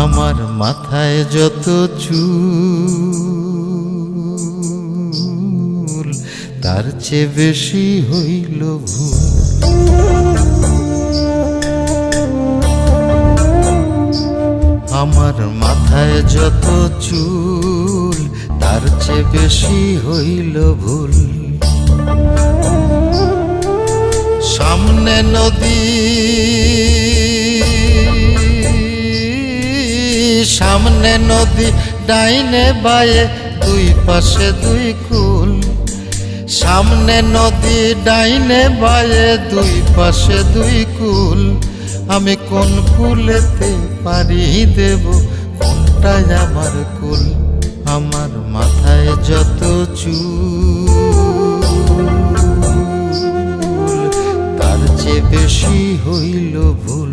আমার মাথায় যত চুল তার চেয়ে বেশি হইল ভুল। আমার মাথায় যত চুল তার চেয়ে বেশি হইল ভুল। সামনে নদী সামনে নদী ডাইনে বায়ে দুই পাশে দুই কুল। সামনে নদী ডাইনে বায়ে দুই পাশে দুই কুল। আমি কোন কুলেতে পাড়ি দেব, কোনটাই আমার কুল? আমার মাথায় যত চুল তার চেয়ে বেশি হইল ভুল।